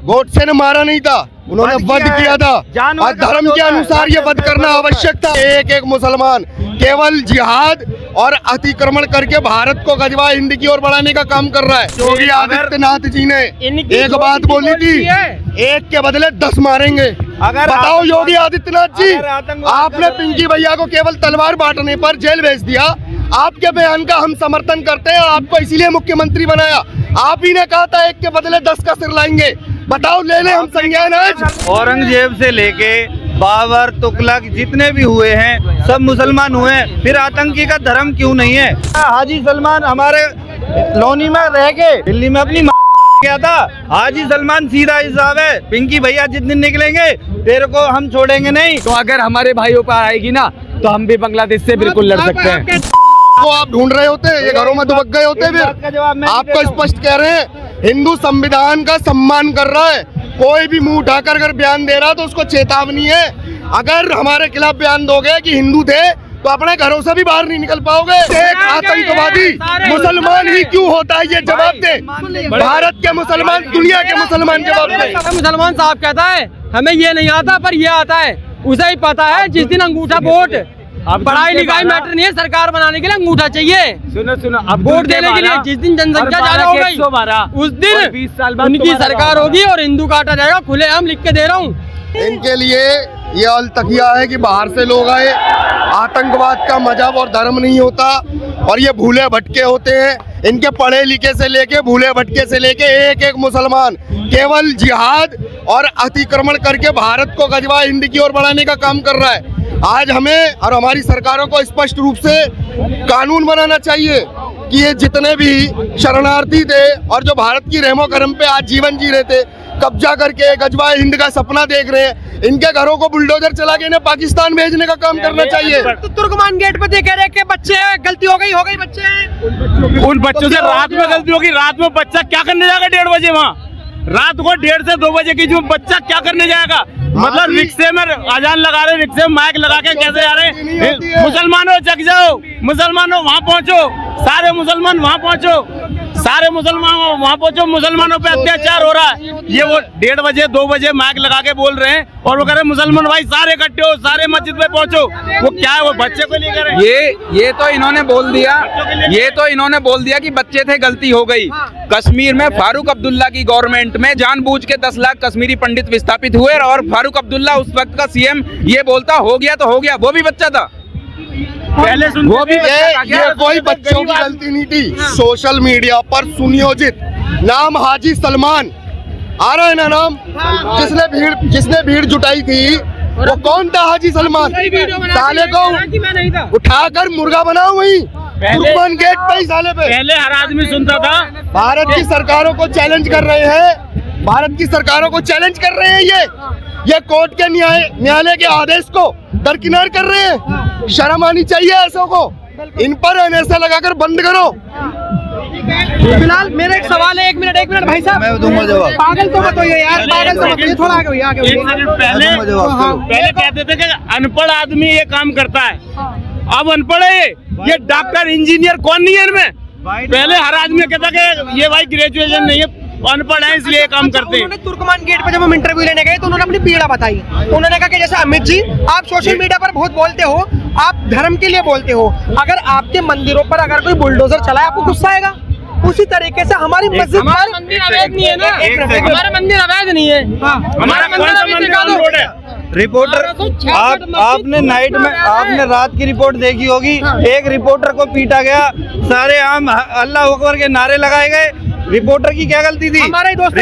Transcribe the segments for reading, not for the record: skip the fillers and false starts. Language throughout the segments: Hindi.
गोडसे ने मारा नहीं था, उन्होंने वध किया था और धर्म के अनुसार ये वध करना आवश्यक था। एक एक मुसलमान केवल जिहाद और अतिक्रमण करके भारत को गजवा हिंद की ओर बढ़ाने का काम कर रहा है। योगी आदित्यनाथ जी ने एक बात बोली थी, एक के बदले 10 मारेंगे। अगर बताओ योगी आदित्यनाथ जी, आपने पिंकी भैया को केवल तलवार बांटने पर जेल भेज दिया। आपके बयान का हम समर्थन करते हैं, आपको इसीलिए मुख्यमंत्री बनाया। आप ही ने कहा था एक के बदले 10 का सिर लाएंगे। बताओ ले ले हम संज्ञान आज। औरंगजेब से लेके बाबर तुगलक जितने भी हुए हैं सब मुसलमान हुए हैं, फिर आतंकी का धर्म क्यों नहीं है? हाजी सलमान हमारे लोनी में रह के दिल्ली में अपनी गया था। हाजी सलमान सीधा हिसाब है, पिंकी भैया जिस दिन निकलेंगे तेरे को हम छोड़ेंगे नहीं। तो अगर हमारे भाइयों पर आएगी ना तो हम भी बांग्लादेश से बिल्कुल लड़ सकते हैं। वो आप ढूंढ रहे होते, ये घरों में दुबक गए होते। फिर आपको स्पष्ट कह रहे हैं, हिंदू संविधान का सम्मान कर रहा है। कोई भी मुंह उठाकर अगर बयान दे रहा तो उसको चेतावनी है। अगर हमारे खिलाफ बयान दोगे कि हिंदू थे तो अपने घरों से भी बाहर नहीं निकल पाओगे। एक आतंकवादी मुसलमान ही क्यों होता है, ये जवाब दे। भारत के मुसलमान दुनिया के मुसलमान जवाब दे। मुसलमान साहब कहता है हमें ये नहीं आता पर ये आता है, उसे ही पता है। जिस दिन अंगूठा वोट, पढ़ाई लिखाई मैटर नहीं है, सरकार बनाने के लिए अंगूठा चाहिए। सुनो अब वोट देने के लिए जिस दिन जनसंख्या ज्यादा हो गई उस दिन उनकी सरकार होगी और हिंदू काटा जाएगा। खुले हम लिख के दे रहा हूँ। इनके लिए ये अलतकिया है कि बाहर से लोग आए। आतंकवाद का मजहब और धर्म नहीं होता और ये भूले भटके होते हैं। इनके पढ़े लिखे से लेके भूले भटके से लेके एक एक मुसलमान केवल जिहाद और अतिक्रमण करके भारत को गजवा हिंद की ओर बढ़ाने का काम कर रहा है। आज हमें और हमारी सरकारों को स्पष्ट रूप से कानून बनाना चाहिए कि ये जितने भी शरणार्थी थे और जो भारत की रहमो करम पे आज जीवन जी रहे थे, कब्जा करके गजवा हिंद का सपना देख रहे हैं, इनके घरों को बुलडोजर चला के इन्हें पाकिस्तान भेजने का काम करना चाहिए। तो तुर्कमान गेट पे देख रहे कि बच्चे हैं, गलती हो गई बच्चे हैं। उन बच्चों से रात में गलती होगी। रात में बच्चा क्या करने जाएगा 1:30 बजे वहाँ? रात को 1:30 से 2 बजे की जो बच्चा क्या करने जाएगा? मतलब रिक्शे में अजान लगा रहे, रिक्शे में माइक लगा के कैसे जा रहे हैं? मुसलमानों जग जाओ, मुसलमानों वहाँ पहुँचो, सारे मुसलमान वहाँ पहुँचो, सारे मुसलमान वहाँ पहुँचो। मुसलमानों पे अत्याचार हो रहा है। ये वो 1:30 बजे 2 बजे माइक लगा के बोल रहे हैं और वो कह रहे हैं मुसलमान भाई सारे इकट्ठे हो, सारे मस्जिद में पहुँचो। वो क्या है, वो बच्चे को लेकर ये तो इन्होंने बोल दिया कि बच्चे थे, गलती हो गई। कश्मीर में फारूक अब्दुल्ला की गवर्नमेंट में जानबूझ के 10 लाख कश्मीरी पंडित विस्थापित हुए और फारूक अब्दुल्ला उस वक्त का सीएम ये बोलता हो गया तो हो गया, वो भी बच्चा था। पहले वो भी ये कोई बच्चों की गलती नहीं थी। सोशल मीडिया पर सुनियोजित नाम हाजी सलमान आ रहा है ना नाम, जिसने भीड़ जुटाई थी वो कौन था? हाजी सलमान। साले को उठाकर मुर्गा बनाओ वहीं तुर्कमान गेट पे ही साले पे। पहले हर आदमी सुनता था। भारत की सरकारों को चैलेंज कर रहे हैं, भारत की सरकारों को चैलेंज कर रहे हैं। ये कोर्ट के न्यायालय के आदेश को दरकिनार कर रहे हैं। शर्म आनी चाहिए ऐसों को। इन पर एनएसए लगाकर बंद करो। फिलहाल मेरा एक सवाल है, एक मिनट भाई साहब, मैं दूंगा जवाब। पागल तो मत होइए यार, पागल तो मत होइए, थोड़ा आगे पहले कहते थे कि अनपढ़ आदमी ये काम करता है, अब अनपढ़ है ये डॉक्टर इंजीनियर कौन नहीं है इनमें? पहले हर आदमी कहता कि ये भाई ग्रेजुएशन नहीं है, अनपढ़ है इसलिए काम करते हैं। उन्होंने तुर्कमान गेट पे जब हम इंटरव्यू लेने गए तो उन्होंने अपनी पीड़ा बताई। उन्होंने कहा कि जैसे अमित जी आप सोशल मीडिया पर बहुत बोलते हो, आप धर्म के लिए बोलते हो, अगर आपके मंदिरों पर अगर कोई बुलडोजर चलाए आपको गुस्सा आएगा। उसी तरीके से हमारी मस्जिद पर मंदिर अवैध नहीं है ना, हमारा मंदिर अवैध नहीं है, हमारा मंदिर रिपोर्टर आपने नाइट में आपने रात की रिपोर्ट देखी होगी। एक रिपोर्टर को पीटा गया, सारे आम अल्लाह अकबर के नारे लगाए गए। रिपोर्टर की क्या गलती थी? हमारा ही दोस्त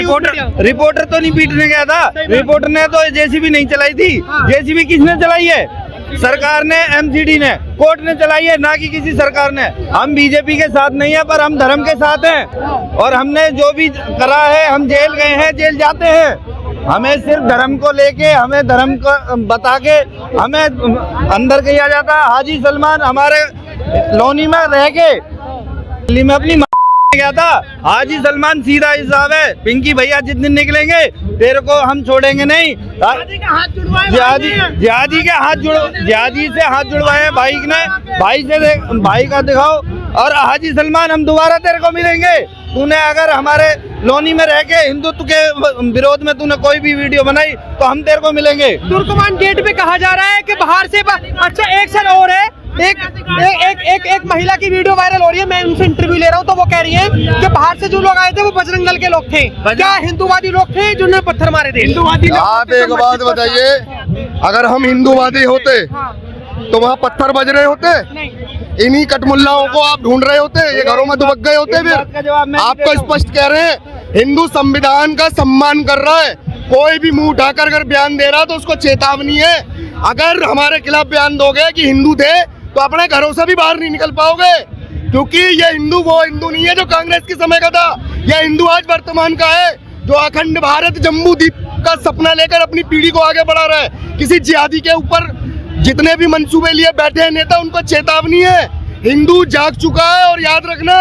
रिपोर्टर तो नहीं पीटने गया था, रिपोर्टर ने तो जेसीबी नहीं चलाई थी। जेसीबी किसने चलाई है? सरकार ने, एमसीडी ने, कोर्ट ने चलाई है, ना कि किसी सरकार ने। हम बीजेपी के साथ नहीं है पर हम धर्म के साथ हैं और हमने जो भी करा है, हम जेल गए हैं, जेल जाते हैं। हमें सिर्फ धर्म को लेके, हमें धर्म को बता के हमें अंदर किया जाता। हाजी सलमान हमारे लोनी में रह के दिल्ली में अपनी गया था। हाजी सलमान सीधा हिसाब है, पिंकी भैया जिस दिन निकलेंगे तेरे को हम छोड़ेंगे नहीं। जिहादी से हाथ जुड़वाए भाई ने, भाई का दिखाओ और हाजी सलमान हम दोबारा तेरे को मिलेंगे। तूने अगर हमारे लोनी में रह के हिंदुत्व के विरोध में तूने कोई भी वीडियो बनाई तो हम तेरे को मिलेंगे। तुर्कमान गेट पे कहा जा रहा है कि बाहर से अच्छा एक साल और है, एक महिला की वीडियो वायरल हो रही है, मैं उनसे इंटरव्यू ले रहा हूँ तो वो कह रही है कि बाहर से जो लोग आए थे वो बजरंग दल के लोग थे, क्या हिंदूवादी लोग थे जिन्होंने पत्थर मारे थे? आप एक बात बताइए, अगर हम हिंदूवादी होते तो वहाँ पत्थर बज रहे होते? इन्हीं कटमुल्लाओं को आप ढूंढ रहे होते, ये घरों में दुबक गए होते। फिर आपको स्पष्ट कह रहे हैं, हिंदू संविधान का सम्मान कर रहा है, कोई भी मुंह उठाकर अगर बयान दे रहा तो उसको चेतावनी है। अगर हमारे खिलाफ बयान दोगे कि हिंदू थे तो अपने घरों से भी बाहर नहीं निकल पाओगे, क्योंकि ये हिंदू वो हिंदू नहीं है जो कांग्रेस के समय का था। यह हिंदू आज वर्तमान का है, जो अखंड भारत जम्मू द्वीप का सपना लेकर अपनी पीढ़ी को आगे बढ़ा रहा है। किसी जिहादी के ऊपर जितने भी मंसूबे लिए बैठे हैं नेता, उनको चेतावनी है, हिंदू जाग चुका है। और याद रखना,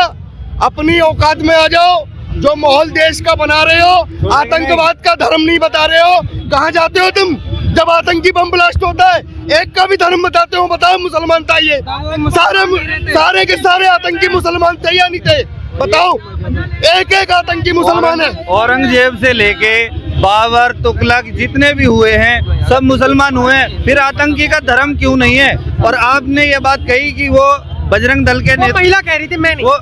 अपनी औकात में आ जाओ। जो माहौल देश का बना रहे हो, आतंकवाद का धर्म नहीं बता रहे हो। कहाँ जाते हो तुम जब आतंकी बम ब्लास्ट होता है? एक का भी धर्म बताते हो? बताओ मुसलमान था ये? सारे के सारे आतंकी मुसलमान थे या नहीं थे? बताओ, एक आतंकी मुसलमान है। औरंगजेब से लेके बाबर, तुगलक जितने भी हुए हैं सब मुसलमान हुए हैं, फिर आतंकी का धर्म क्यों नहीं है? और आपने ये बात कही कि वो बजरंग दल के नेता, महिला कह रही थी, मैं नहीं। वो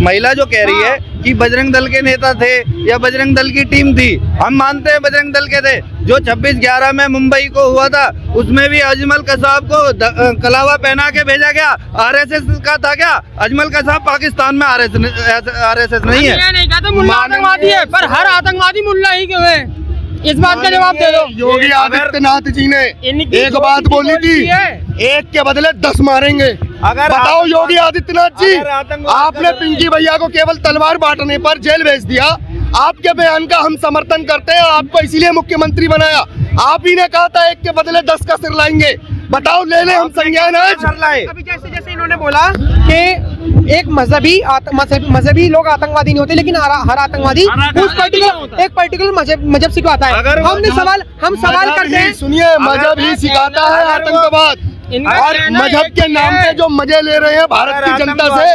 महिला जो कह रही है कि बजरंग दल के नेता थे या बजरंग दल की टीम थी, हम मानते हैं बजरंग दल के थे। जो 26/11 में मुंबई को हुआ था उसमें भी अजमल कसाब को कलावा पहना के भेजा गया, आरएसएस का था क्या? अजमल कसाब पाकिस्तान में आरएसएस नहीं है। नहीं कहते मुल्ला आतंकवादी है, पर हर आतंकवादी मुल्ला ही क्यों है? इस बात का जवाब दे दो। योगी आदित्यनाथ जी ने एक बात बोली थी, एक के बदले 10 मारेंगे। अगर बताओ योगी आदित्यनाथ जी, आतंकवाद आपने पिंकी भैया को केवल तलवार बांटने पर जेल भेज दिया। आपके बयान का हम समर्थन करते हैं, आपको इसीलिए मुख्यमंत्री बनाया। आप ही ने कहा था एक के बदले 10 का सिर लाएंगे। बताओ, ले ले हम संज्ञान आज। अभी जैसे इन्होंने बोला कि एक मजहबी लोग आतंकवादी नहीं होते, लेकिन हर आतंकवादी एक पर्टिकुलर मजहब से आता है। हम सवाल करते हैं, सुनिए, मजहब ही सिखाता है आतंकवाद। और मजहब के नाम पे जो मजे ले रहे हैं भारत की जनता से,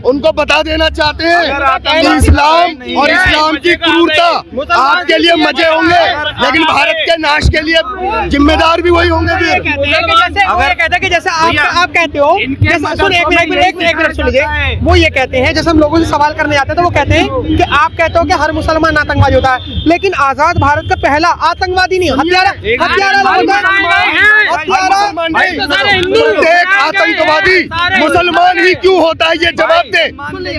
उनको बता देना चाहते हैं कि इस्लाम और इस्लाम की क्रूरता आपके लिए मजे होंगे, लेकिन भारत के नाश के लिए जिम्मेदार भी वही होंगे। फिर जैसे आप कहते हो, एक मिनट सुन लीजिए, वो ये कहते हैं, जैसे हम लोगों से सवाल करने जाते हैं तो वो कहते हैं कि आप कहते हो कि हर मुसलमान आतंकवादी होता है, लेकिन आजाद भारत का पहला आतंकवादी नहीं, आतंकवादी मुसलमान ही क्यों होता है? ये जवाब दे,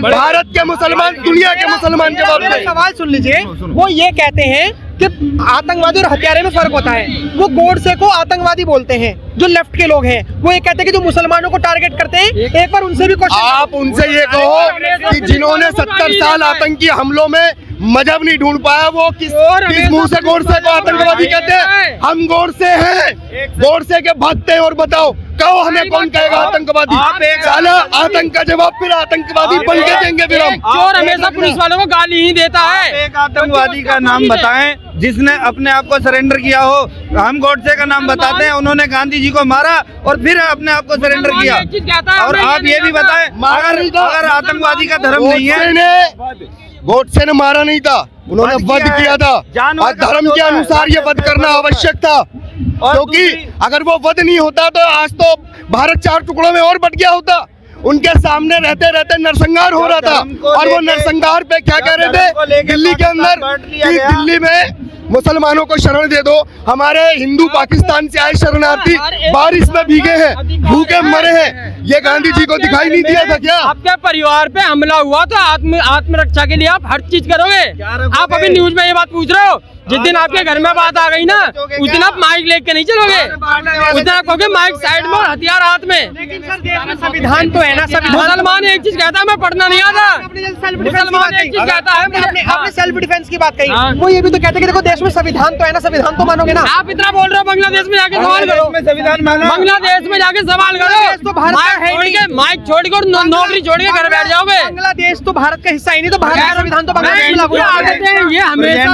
भारत के मुसलमान, दुनिया के मुसलमान जवाब दे। सवाल सुन लीजिए, वो ये कहते हैं कि आतंकवादी और हत्यारे में फर्क होता है। वो गोडसे को आतंकवादी बोलते हैं, जो लेफ्ट के लोग हैं। वो ये कहते हैं कि जो मुसलमानों को टारगेट करते हैं, एक बार उनसे भी क्वेश्चन, आप उनसे ये कहो कि जिन्होंने 70 साल आतंकी हमलों में मजहब नहीं ढूंढ पाया, वो किस मुंह से गोडसे को आतंकवादी कहते हैं? हम गोडसे हैं, गोडसे के भक्त हैं। और बताओ, कहो हमें कौन कहेगा आतंकवादी? साला आतंक का जवाब फिर आतंकवादी बन के देंगे। फिर हम चोर हमेशा पुलिस वालों को गाली ही देता है। एक आतंकवादी का नाम बताएं जिसने अपने आप को सरेंडर किया हो। हम गोडसे का नाम बताते हैं, उन्होंने गांधी जी को मारा और फिर अपने आप को सरेंडर किया। और आप ये भी बताएं, अगर आतंकवादी का धर्म नहीं है, गोडसे ने मारा नहीं था, उन्होंने वध किया था, और धर्म के अनुसार ये वध करना आवश्यक था। क्योंकि अगर वो वध नहीं होता तो आज तो भारत 4 टुकड़ों में और बट गया होता। उनके सामने रहते रहते नरसंहार हो रहा था, और वो नरसंहार पे क्या कह रहे थे दिल्ली के अंदर कि दिल्ली में मुसलमानों को शरण दे दो। हमारे हिंदू पाकिस्तान से आए शरणार्थी बारिश में भीगे हैं, भूखे मरे हैं, ये गांधी जी को दिखाई नहीं दिया था क्या? आपके परिवार पे हमला हुआ तो आत्मरक्षा के लिए आप हर चीज करोगे। आप अभी न्यूज में ये बात पूछ रहे हो, जिस दिन आपके घर में बात आ गई ना, उस दिन आप माइक लेके नहीं चलोगे, उस दिन आप कहोगे माइक साइड में और हथियार हाथ में। संविधान तो है ना, मुसलमान एक चीज कहता है मैं पढ़ना नहीं आता, मुसलमान एक चीज कहता है, आपने सेल्फ डिफेंस की बात कही, वो ये भी तो कहते हैं कि देखो बांग्लादेश में संविधान तो है ना, संविधान तो मानोगे ना? आप इतना बोल रहे हो, बांग्लादेश में जाके सवाल करो, संविधान माना, बांग्लादेश में जाके सवाल बांग्लादेश तो करो। भारत का है नहीं। माइक छोड़ के और नौकरी छोड़ के घर बैठ जाओगे। बांग्लादेश तो भारत का हिस्सा ही नहीं, तो भारत का संविधान तो बांग्लादेश में लागू है। ये हमेशा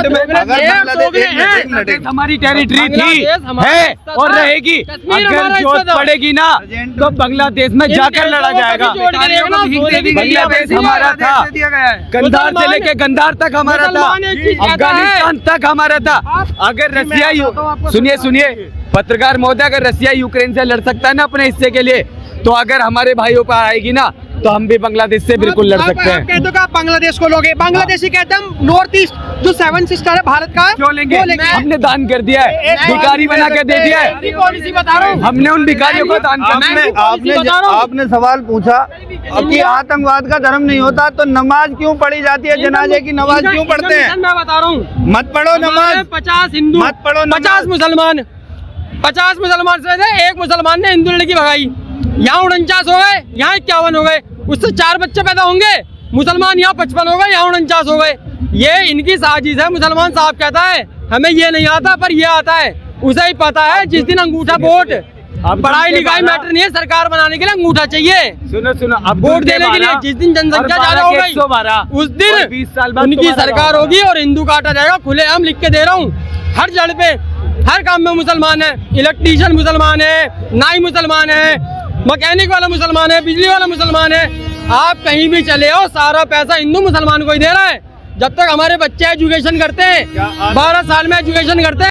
हमारी टेरिटरी थी, बांग्लादेश हमारा है हिस्सा और था। रहेगी। कश्मीर अगर हमारा जरूरत हिस्सा था। पड़ेगी ना तो बांग्लादेश में जाकर लड़ा जाएगा। बांग्लादेश हमारा था, कंधार से लेके गंदार तक हमारा था, मुसलमान एक चीज कहता है। अफगानिस्तान तक हमारा था। अगर रसिया, सुनिए पत्रकार महोदय, अगर रसिया यूक्रेन से लड़ सकता है ना अपने हिस्से के लिए, तो अगर हमारे भाइयों पर आएगी ना तो हम भी बांग्लादेश से बिल्कुल लड़ सकते हैं। कहते हो कि आप बांग्लादेश को लोगे, बांग्लादेशी कहते हैं हम नॉर्थ ईस्ट जो 7 सिस्टर है भारत का, क्यों लेंगे? वो लेंगे। हमने दान कर दिया है, भिखारी बना के दे दिया है। पॉलिसी बता रहा हूँ, हमने उन भिखारियों को दान किया। आपने सवाल पूछा कि आतंकवाद का धर्म नहीं होता तो नमाज क्यों पढ़ी जाती है, जनाजे की नमाज क्यों पढ़ते हैं? मैं बता रहा हूँ, मत पढ़ो नमाज, 50 हिंदू, मत पढ़ो नमाज। 50 मुसलमान से थे, एक मुसलमान ने हिंदू लड़की भगाई, यहाँ 49 हो गए, यहाँ 51 हो गए, उससे 4 बच्चे पैदा होंगे। मुसलमान यहाँ 55 हो गए, यहाँ 49 हो गए। ये इनकी साजिश है। मुसलमान साहब कहता है हमें ये नहीं आता, पर ये आता है, उसे ही पता है। जिस दिन अंगूठा वोट, पढ़ाई लिखाई मैटर नहीं है, सरकार बनाने के लिए अंगूठा चाहिए। सुनो अब वोट देने के लिए जिस दिन जनसंख्या ज्यादा हो गई उस दिन 20 साल बाद उनकी सरकार होगी और हिंदू काटा जाएगा। खुलेआम लिख के दे रहा हूँ, हर जड़ पे हर काम में मुसलमान है। इलेक्ट्रीशियन मुसलमान है, नाई मुसलमान है, मैकेनिक वाला मुसलमान है, बिजली वाला मुसलमान है। आप कहीं भी चले हो, सारा पैसा हिंदू मुसलमान को ही दे रहा है। जब तक हमारे बच्चे एजुकेशन करते हैं, 12 साल में एजुकेशन करते हैं।